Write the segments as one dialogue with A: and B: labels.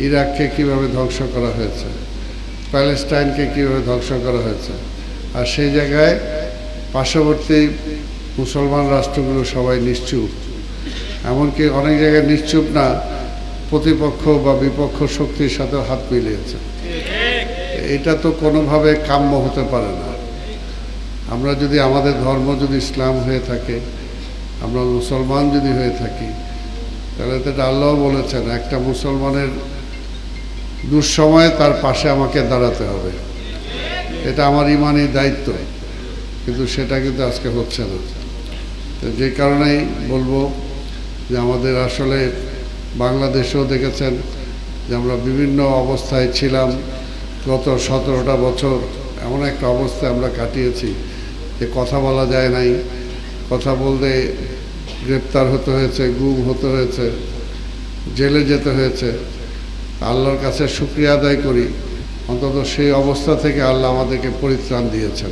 A: ইরাককে কীভাবে ধ্বংস করা হয়েছে, প্যালেস্টাইনকে কীভাবে ধ্বংস করা হয়েছে, আর সেই জায়গায় পার্শ্ববর্তী মুসলমান রাষ্ট্রগুলো সবাই নিশ্চুপ, এমনকি অনেক জায়গায় নিশ্চুপ না, প্রতিপক্ষ বা বিপক্ষ শক্তির সাথে হাত মিলিয়েছে। এটা তো কোনোভাবে কাম্য হতে পারে না। আমরা যদি আমাদের ধর্ম যদি ইসলাম হয়ে থাকে, আমরা মুসলমান যদি হয়ে থাকি, তাহলে তো এটা আল্লাহ বলেছেন একটা মুসলমানের দুঃসময়ে তার পাশে আমাকে দাঁড়াতে হবে, এটা আমার ইমানি দায়িত্ব। কিন্তু সেটা কিন্তু আজকে হচ্ছে না। তো যে কারণেই বলবো যে আমাদের আসলে বাংলাদেশেও দেখেছেন যে আমরা বিভিন্ন অবস্থায় ছিলাম। গত 17টা বছর এমন একটা অবস্থায় আমরা কাটিয়েছি যে কথা বলা যায় নাই, কথা বলতে গ্রেপ্তার হতে হয়েছে, গুম হতে হয়েছে, জেলে যেতে হয়েছে। আল্লাহর কাছে শুকরিয়া আদায় করি, অন্তত সেই অবস্থা থেকে আল্লাহ আমাদেরকে পরিত্রাণ দিয়েছেন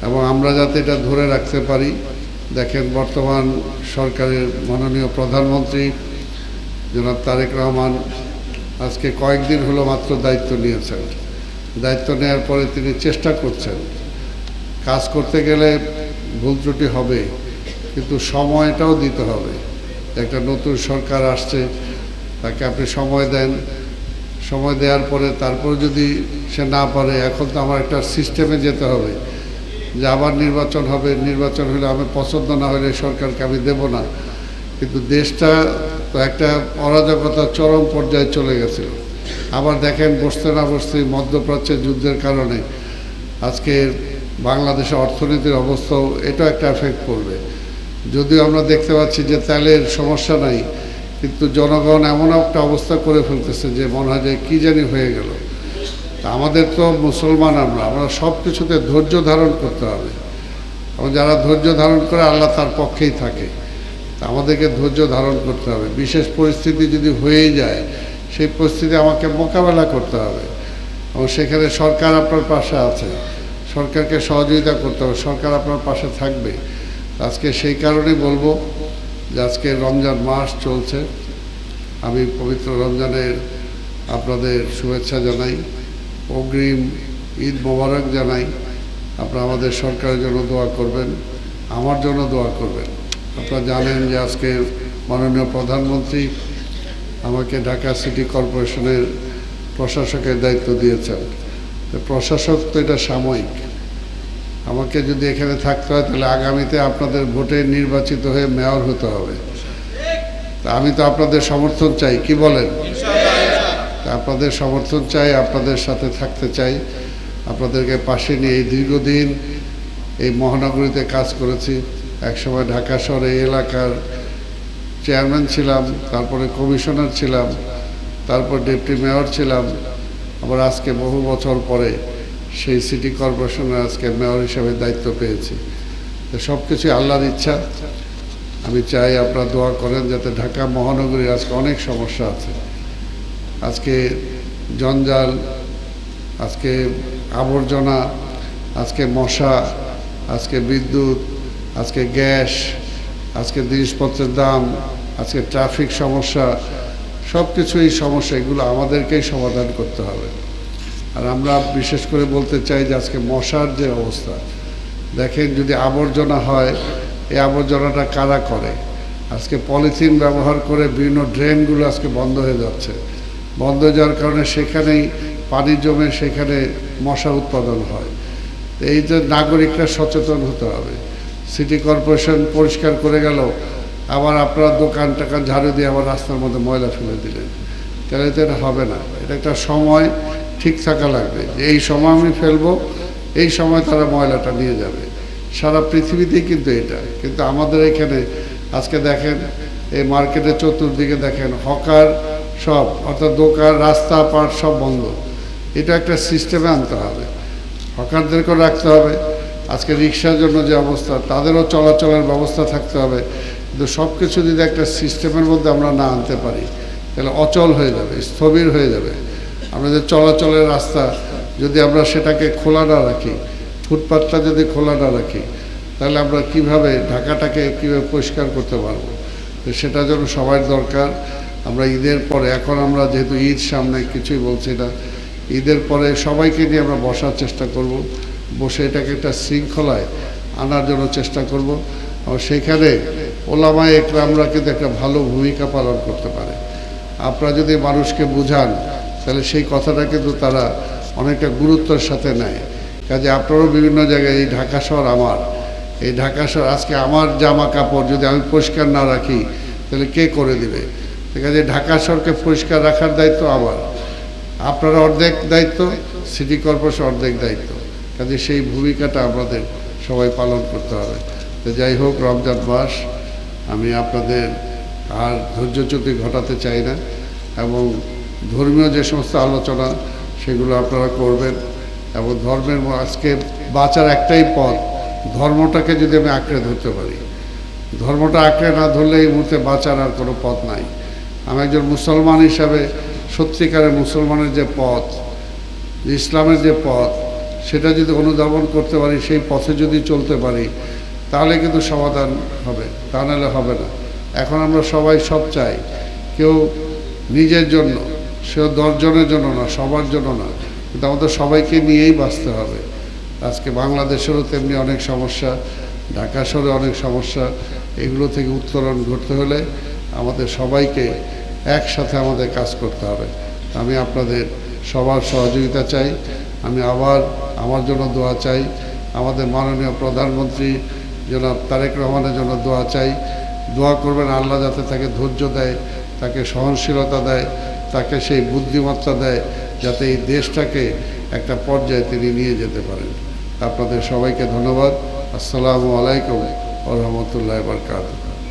A: এবং আমরা যাতে এটা ধরে রাখতে পারি। দেখেন বর্তমান সরকারের মাননীয় প্রধানমন্ত্রী জনাব তারেক রহমান আজকে কয়েকদিন হলো মাত্র দায়িত্ব নিয়েছেন। দায়িত্ব নেওয়ার পরে তিনি চেষ্টা করছেন, কাজ করতে গেলে ভুল ত্রুটি হবে, কিন্তু সময়টাও দিতে হবে। একটা নতুন সরকার আসছে, তাকে আপনি সময় দেন, সময় দেওয়ার পরে তারপর যদি সে না পারে, এখন তো আমার একটা সিস্টেমে যেতে হবে যে আবার নির্বাচন হবে, নির্বাচন হলে আমি পছন্দ না হলে সরকারকে আমি দেব না। কিন্তু দেশটা তো একটা অরাজকতার চরম পর্যায়ে চলে গেছিল। আবার দেখেন বসতে না বসতে মধ্যপ্রাচ্যের যুদ্ধের কারণে আজকে বাংলাদেশের অর্থনীতির অবস্থাও এটা একটা এফেক্ট করবে। যদিও আমরা দেখতে পাচ্ছি যে তেলের সমস্যা নাই, কিন্তু জনগণ এমন একটা অবস্থা করে ফেলতেছে যে মনে হয় যে কী জানি হয়ে গেল। তা আমাদের তো মুসলমান, আমরা সব কিছুতে ধৈর্য ধারণ করতে হবে এবং যারা ধৈর্য ধারণ করে আল্লাহ তার পক্ষেই থাকে। তা আমাদেরকে ধৈর্য ধারণ করতে হবে। বিশেষ পরিস্থিতি যদি হয়েই যায়, সেই পরিস্থিতি আমাকে মোকাবেলা করতে হবে এবং সেখানে সরকার আপনার পাশে আছে, সরকারকে সহযোগিতা করতে হবে, সরকার আপনার পাশে থাকবে। আজকে সেই কারণেই বলবো যে আজকে রমজান মাস চলছে, আমি পবিত্র রমজানের আপনাদের শুভেচ্ছা জানাই, অগ্রিম ঈদ মোবারক জানাই। আপনারা আমাদের সরকারের জন্য দোয়া করবেন, আমার জন্য দোয়া করবেন। আপনারা জানেন যে আজকে মাননীয় প্রধানমন্ত্রী আমাকে ঢাকা সিটি কর্পোরেশনের প্রশাসকের দায়িত্ব দিয়েছেন। প্রশাসক তো এটা সাময়িক, আমাকে যদি এখানে থাকতে হয় তাহলে আগামীতে আপনাদের ভোটে নির্বাচিত হয়ে মেয়র হতে হবে। তা আমি তো আপনাদের সমর্থন চাই, কি বলেন? আপনাদের সমর্থন চাই, আপনাদের সাথে থাকতে চাই, আপনাদেরকে পাশে নিয়ে। এই দীর্ঘদিন এই মহানগরীতে কাজ করেছি, একসময় ঢাকা শহরে এই এলাকার চেয়ারম্যান ছিলাম, তারপরে কমিশনার ছিলাম, তারপর ডেপুটি মেয়র ছিলাম, আবার আজকে বহু বছর পরে সেই সিটি কর্পোরেশনের আজকে মেয়র হিসেবে দায়িত্ব পেয়েছি। তো সব কিছুই আল্লাহর ইচ্ছা। আমি চাই আপনারা দোয়া করেন যাতে ঢাকা মহানগরীর আজকে অনেক সমস্যা আছে, আজকে জঞ্জাল, আজকে আবর্জনা, আজকে মশা, আজকে বিদ্যুৎ, আজকে গ্যাস, আজকে জিনিসপত্রের দাম, আজকে ট্রাফিক সমস্যা, সব কিছুই সমস্যা, এগুলো আমাদেরকেই সমাধান করতে হবে। আর আমরা বিশেষ করে বলতে চাই যে আজকে মশার যে অবস্থা, দেখেন যদি আবর্জনা হয়, এই আবর্জনাটা কারা করে? আজকে পলিথিন ব্যবহার করে বিভিন্ন ড্রেনগুলো আজকে বন্ধ হয়ে যাচ্ছে। বন্ধ হয়ে যাওয়ার কারণে সেখানেই পানি জমে, সেখানে মশা উৎপাদন হয়। এই যে নাগরিকরা সচেতন হতে হবে। সিটি কর্পোরেশন পরিষ্কার করে গেল, আবার আপনারা দোকান টাকান ঝাড়ু দিয়ে আবার রাস্তার মধ্যে ময়লা ফেলে দিলেন, তাহলে তো এটা হবে না। এটা একটা সময় ঠিক থাকা লাগবে যে এই সময় আমি ফেলবো, এই সময় তারা ময়লাটা নিয়ে যাবে। সারা পৃথিবীতেই কিন্তু এটা, কিন্তু আমাদের এখানে আজকে দেখেন এই মার্কেটের চতুর্দিকে দেখেন হকার সব, অর্থাৎ দোকান, রাস্তা পাট সব বন্ধ। এটা একটা সিস্টেমে আনতে হবে, হকারদেরকেও রাখতে হবে। আজকে রিক্সার জন্য যে অবস্থা, তাদেরও চলাচলের ব্যবস্থা থাকতে হবে। কিন্তু সব কিছু যদি একটা সিস্টেমের মধ্যে আমরা না আনতে পারি, তাহলে অচল হয়ে যাবে, স্থবির হয়ে যাবে। আমাদের চলাচলের রাস্তা যদি আমরা সেটাকে খোলা না রাখি, ফুটপাথটা যদি খোলা না রাখি, তাহলে আমরা কিভাবে ঢাকাটাকে কীভাবে পরিষ্কার করতে পারবো? তো সেটার জন্য সবার দরকার। আমরা ঈদের পরে, এখন আমরা যেহেতু ঈদ সামনে, কিছুই বলছি না, ঈদের পরে সবাইকে নিয়ে আমরা বসার চেষ্টা করব, বসে এটাকে একটা শৃঙ্খলায় আনার জন্য চেষ্টা করব। আর সেখানে ওলামায়ে একরামরা কিন্তু একটা ভালো ভূমিকা পালন করতে পারে। আপনারা যদি মানুষকে বুঝান তাহলে সেই কথাটা কিন্তু তারা অনেকটা গুরুত্বের সাথে নেয়। কাজে আপনারও বিভিন্ন জায়গায়, এই ঢাকা শহর আমার, এই ঢাকা শহর আজকে আমার জামা কাপড় যদি আমি পরিষ্কার না রাখি তাহলে কে করে দিবে? কাজে ঢাকা শহরকে পরিষ্কার রাখার দায়িত্ব আমার, আপনারা অর্ধেক দায়িত্ব, সিটি কর্পোরেশন অর্ধেক দায়িত্ব। কাজে সেই ভূমিকাটা আমাদের সবাই পালন করতে হবে। তো যাই হোক, রমজান মাস, আমি আপনাদের আর ধৈর্যচ্যুতি ঘটাতে চাই না, এবং ধর্মীয় যে সমস্ত আলোচনা সেগুলো আপনারা করবেন। এবং ধর্মের আজকে বাঁচার একটাই পথ, ধর্মটাকে যদি আমি আঁকড়ে ধরতে পারি, ধর্মটা আঁকড়ে না ধরলে এই মুহূর্তে বাঁচার আর কোনো পথ নাই। আমি একজন মুসলমান হিসাবে সত্যিকারের মুসলমানের যে পথ, ইসলামের যে পথ, সেটা যদি অনুধাবন করতে পারি, সেই পথে যদি চলতে পারি, তাহলে কিন্তু সমাধান হবে, তা নাহলে হবে না। এখন আমরা সবাই সব চাই, কেউ নিজের জন্য, সেও 10 জনের জন্য না, সবার জন্য না, কিন্তু আমাদের সবাইকে নিয়েই বাঁচতে হবে। আজকে বাংলাদেশেরও তেমনি অনেক সমস্যা, ঢাকা শহরে অনেক সমস্যা। এগুলো থেকে উত্তরণ ঘটতে হলে আমাদের সবাইকে একসাথে আমাদের কাজ করতে হবে। আমি আপনাদের সবার সহযোগিতা চাই। আমি আবার আমার জন্য দোয়া চাই, আমাদের মাননীয় প্রধানমন্ত্রী জনাব তারেক রহমানের জন্য দোয়া চাই। দোয়া করবেন আল্লাহ যাতে তাকে ধৈর্য দেয়, তাকে সহনশীলতা দেয়, তাকে সেই বুদ্ধিমত্তা দেয়, যাতে এই দেশটাকে একটা পর্যায়ে তিনি নিয়ে যেতে পারেন। আপনাদের সবাইকে ধন্যবাদ। আসসালামু আলাইকুম ওয়া রাহমাতুল্লাহি ওয়া বারাকাতুহু।